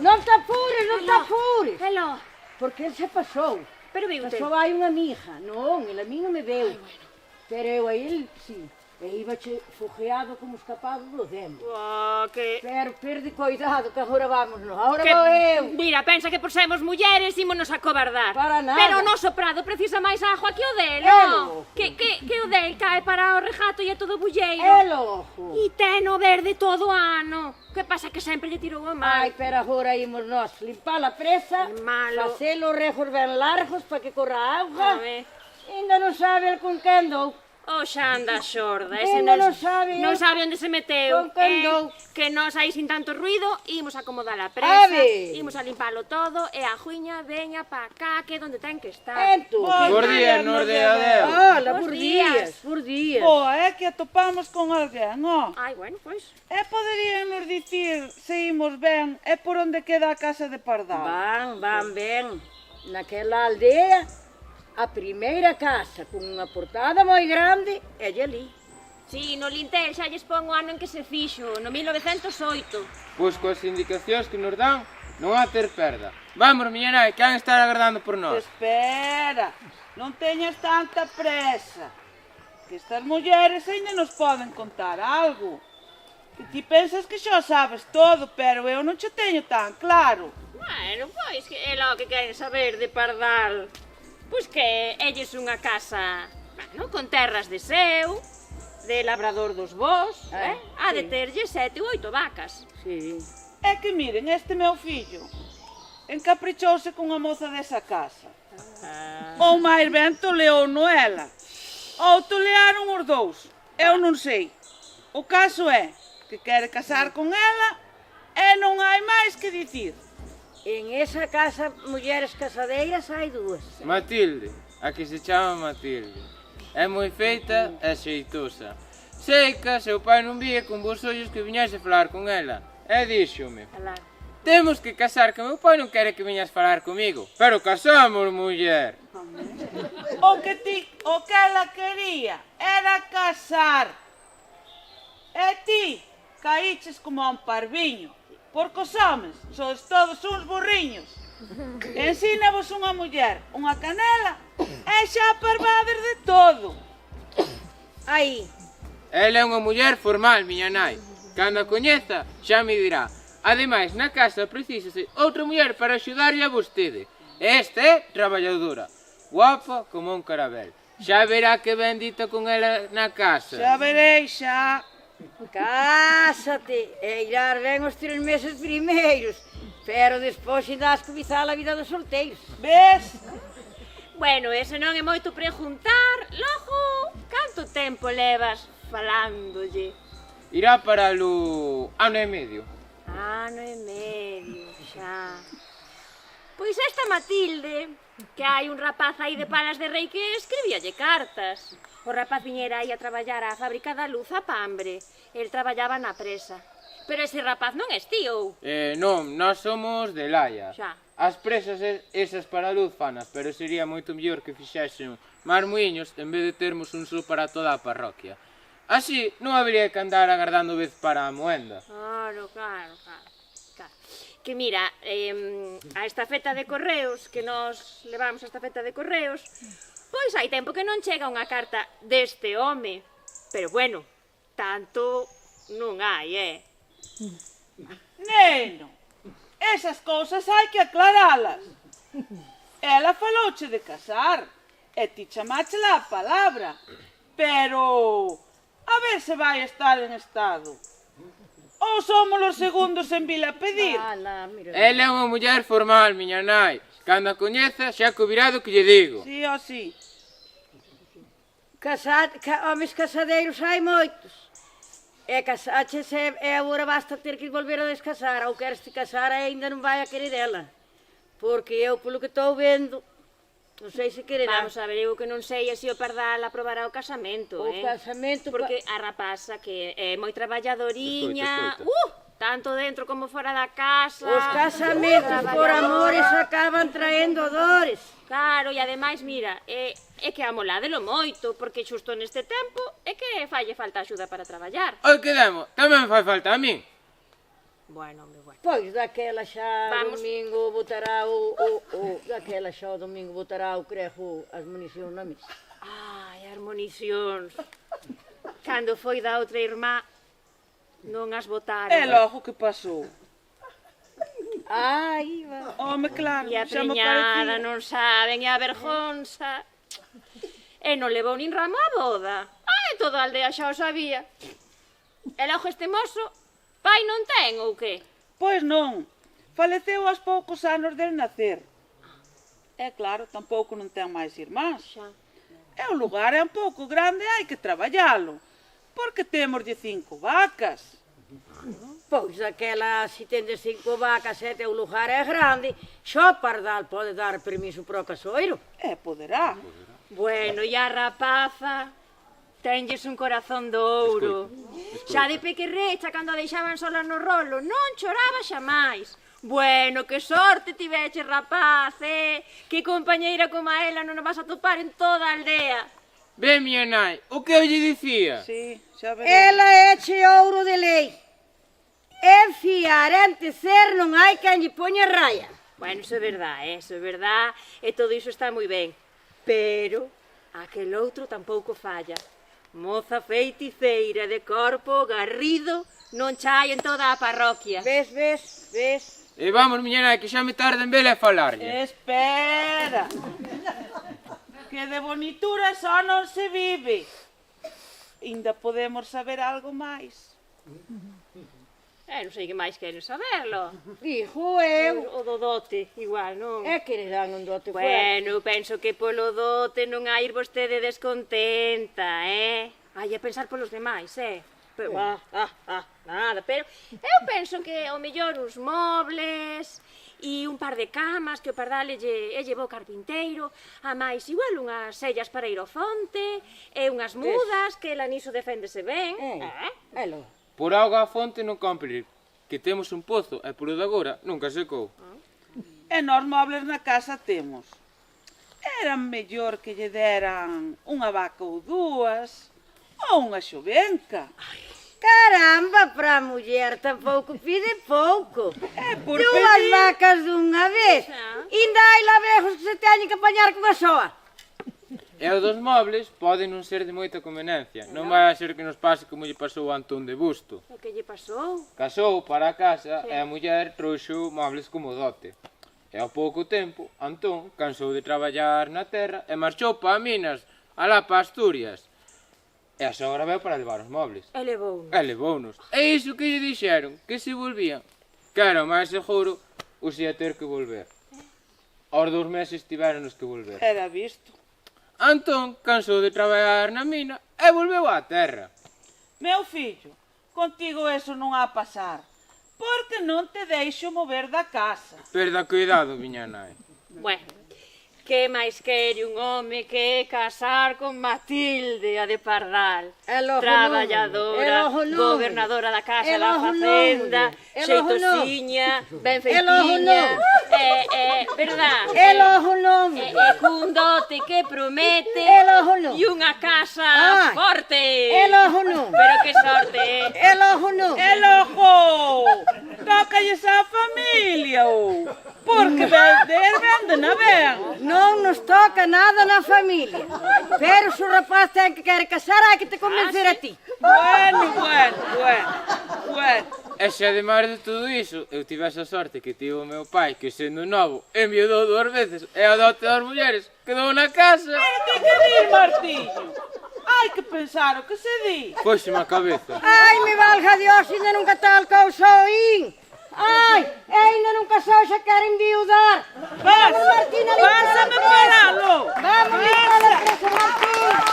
Non te apures, non te apures. Elo. Porque el se pasou. Pero viute. Pasou hai unha amiga. Non, el a mí non me veu. Pero eu a el, sí. E ibache fogueado como escapado do demo. Que... Pero perde cuidado, que agora vámonos. Agora Que, vou eu. mira, pensa que por sermos mulleres ímonos acobardar. Para nada. Pero o noso prado precisa máis agua que o del, Elo. Que o del cae para o regato e é todo bulleiro. Elo, ojo. E ten o verde todo o ano. Que pasa que sempre lle tirou a mal. Ai, pero agora imos nós limpar a presa, Que malo. facer os regos ben largos para que corra a auga. A ver. Ainda non sabe el con quen dou. O xa anda xorda, Ainda non sabe. non sabe onde se meteu. Con quen dou. Que nós aí sin tanto ruido imos a acomodar a A presa, ver. imos a limpalo todo e a juiña veña pa cá que é onde ten que estar. Entón. Bos días, Nordea. Hola, Bos por días. días, por días. Boa, é que atopamos con alguén, ó. Ai, bueno, pois. E poderíanos dicir se imos ben e por onde queda a casa de Pardal? Van ben. Naquela aldea, a primeira casa con unha portada moi grande é ali. Si, no Lintel xa lles pon o ano en que se fixo, no 1908. Pois coas indicacións que nos dan, non há ter perda. Vamos, miña nai, que han estar agardando por nós. Espera, non teñas tanta presa. Que estas mulleres ainda nos poden contar algo. Que ti pensas que xa sabes todo, pero eu non che teño tan claro. Bueno, pois que é lo que queren saber de Pardal. Pois que elles unha casa, bueno, con terras de seu, de labrador dos bos, ha de sí. terlle 7 ou 8 vacas. Sí. É que miren, este meu fillo encaprichouse cunha moza desa casa. Ou máis ben toleou no ela. Ou tolearon os dous. Eu non sei. O caso é que quere casar con ela e non hai máis que dicir. En esa casa, mulleres casadeiras, hai dúas. Matilde, a que se chama Matilde. É moi feita e xeitosa. Sei que seu pai non vía con vos ollos que viñase falar con ela. E díxome, Alá. temos que casar, que meu pai non quere que viñas falar comigo. Pero casamos, muller. O que ela quería era casar. E ti caíches como a un parviño. Porque os homes sois todos uns burriños. Ensínavos unha muller, unha canela, e xa parvades de todo. Aí, Ela é unha muller formal, miña nai. Cando a coñeza, xa me dirá. Ademais, na casa precísase outra muller para axudarlle a vostede. E esta é traballadora, guapa como un carabel. Xa verá que bendita con ela na casa. Xa verei, xa. cásate e irás ben os 3 meses primeiros. Pero despois irás comizar a vida dos solteiros. Ves? Bueno, ese non é moito preguntar. Logo, canto tempo levas falándolle? Irá para o ano e medio. Ano e medio, xa. Pois esta Matilde, que hai un rapaz aí de Palas de Rei que escribíalle cartas. O rapaz viñera aí a traballar á fábrica da luz a Pambre. El traballaba na presa. Pero ese rapaz non es tío. Non, nós somos de Laia. Xa. As presas esas para a luz fanas, pero sería moito mellor que fixesen marmuiños en vez de termos un só para toda a parroquia. Así non habería que andar agardando vez para a moenda. Claro. Que mira, a estafeta de correos, que nos levamos a estafeta de correos, pois hai tempo que non chega unha carta deste home. Pero bueno, tanto non hai, Neno, esas cousas hai que aclaralas. Ela falouche de casar e ti chamáchela a palabra. Pero a ver se vai estar en estado. Ou somos os segundos en vila a pedir. Mira. Ela é unha muller formal, miña nai. Cando a coñeza, xa co virado que lle digo. Sí ou sí. Homes casadeiros hai moitos. E casaches e agora basta ter que volver a descasar. Ou queres te casar e ainda non vai a querer ela. Porque eu, polo que estou vendo, non sei se quererá. Vamos a ver, eu que non sei se o Pardal aprobará o casamento, O casamento... Porque a rapaza que é moi traballadoriña, Escoita. tanto dentro como fora da casa. Os casamentos por amores acaban traendo dores. Claro, e ademais, mira, é que amoládelo moito, porque xusto neste tempo é que falle falta axuda para traballar. Oi, que demo, tamén fai falta a min. Bueno, hombre, bueno. Pois daquela xa Vamos. domingo botará daquela xa o domingo botará o crego as municións na mesa. Ai, as municións. Cando foi da outra irmá, non as botaron. E logo que pasou? Ai, va. Home, claro, E a xa me preñada, parecía. non saben, e a vergonza. E non levou nin ramo á boda. Ai, toda a aldea xa o sabía. E logo este mozo, pai non ten ou que? Pois non, faleceu aos poucos anos del nacer. E claro, tampouco non ten máis irmáns. Xa. E o lugar é un pouco grande, hai que traballalo. Porque temoslle 5 vacas. Pois daquela, se tendes 5 vacas e o lugar é grande, só Pardal pode dar permiso para o casoiro. E poderá. Bueno, e a rapaza tenlles un corazón de ouro. Xa de pequerrecha, cando a deixaban sola no rolo, non choraba xamais. Bueno, que sorte tiveches, rapaz, Que compañeira como a ela non a vas a topar en toda a aldea. Ve, miña nai, o que eu lle dicía? Sí, xa veremos. Ela é che ouro de lei. En fiar, en tecer, non hai quen lle poña raya. Bueno, eso é verdad, e todo iso está moi ben. Pero aquel outro tampouco falla. Moza feiticeira de corpo garrido non chai en toda a parroquia. Ves, ves, ves. E vamos, miña nai, que xa me tarde en vela a falarlle. Espera. Que de bonitura só non se vive. Ainda podemos saber algo máis. Non sei que máis queren saberlo. Dijo eu. O do dote, igual, non? É que le dan un dote fuera. Bueno, penso que polo dote non hai ir vostede descontenta, Hai a pensar polos demais, Pero, nada, pero eu penso que ao mellor uns mobles e un par de camas que o Pardal lle bo carpinteiro, a máis igual unhas sellas para ir ao fonte e unhas mudas que ela niso deféndese ben. Elo. Por auga a fonte non compre ir, que temos un pozo e polo de agora nunca secou. E nós mobles na casa temos. Era mellor que lle deran unha vaca ou dúas, ou unha xovenca. Caramba, para a muller tampouco pide pouco. É por Dúas pedir. vacas dunha vez. Inda hai lavejos que se teñen que apañar con a soa. E o dos mobles poden non ser de moita conveniencia. Non vai a ser que nos pase como lle pasou a Antón de Busto. O que lle pasou? Casou para a casa e a muller trouxo mobles como dote. E ao pouco tempo, Antón cansou de traballar na terra e marchou para Minas, alá para Asturias. E a sogra veu para levar os mobles. E levou. E levounos. E iso que lle dixeron, que se volvían. Que era o máis seguro, os ia ter que volver. Aos 2 meses tiveronos que volver. Era visto. Antón cansou de traballar na mina e volveu á terra. Meu fillo, contigo eso non ha a pasar. Porque non te deixo mover da casa. Perda cuidado, miña nai. Bueno, que máis quere un home que casar con Matilde, a de Pardal? El ojo Traballadora, non, el ojo non. gobernadora da casa El da ojo facenda, non, el ojo non. xeitosiña, ben El ojo feitiña, non. verdad? El ojo non. Cun dote que promete El ojo non. e unha casa Ai, forte. El ojo non. Pero que sorte, El ojo non. El ojo! Tócalles á familia, ou? Porque vender, vende na ben. Non nos toca nada na familia. Pero se o rapaz ten que querer casar, hai que te convencer a ti. Bueno. E se ademais de todo iso, eu tivese a sorte que tivo o meu pai, que sendo novo, enviou 2 veces e a dote das mulleres quedou na casa. Pero ti que dir, Martillo? Hai que pensar o que se di. Póxeme a cabeza. Ai, me valga Dios, ainda nunca tal cousa oín. Ai, ainda nunca só xa queren viudar. Vas, Martina, pásame para algo. Vamos, limpar a presa, Martín.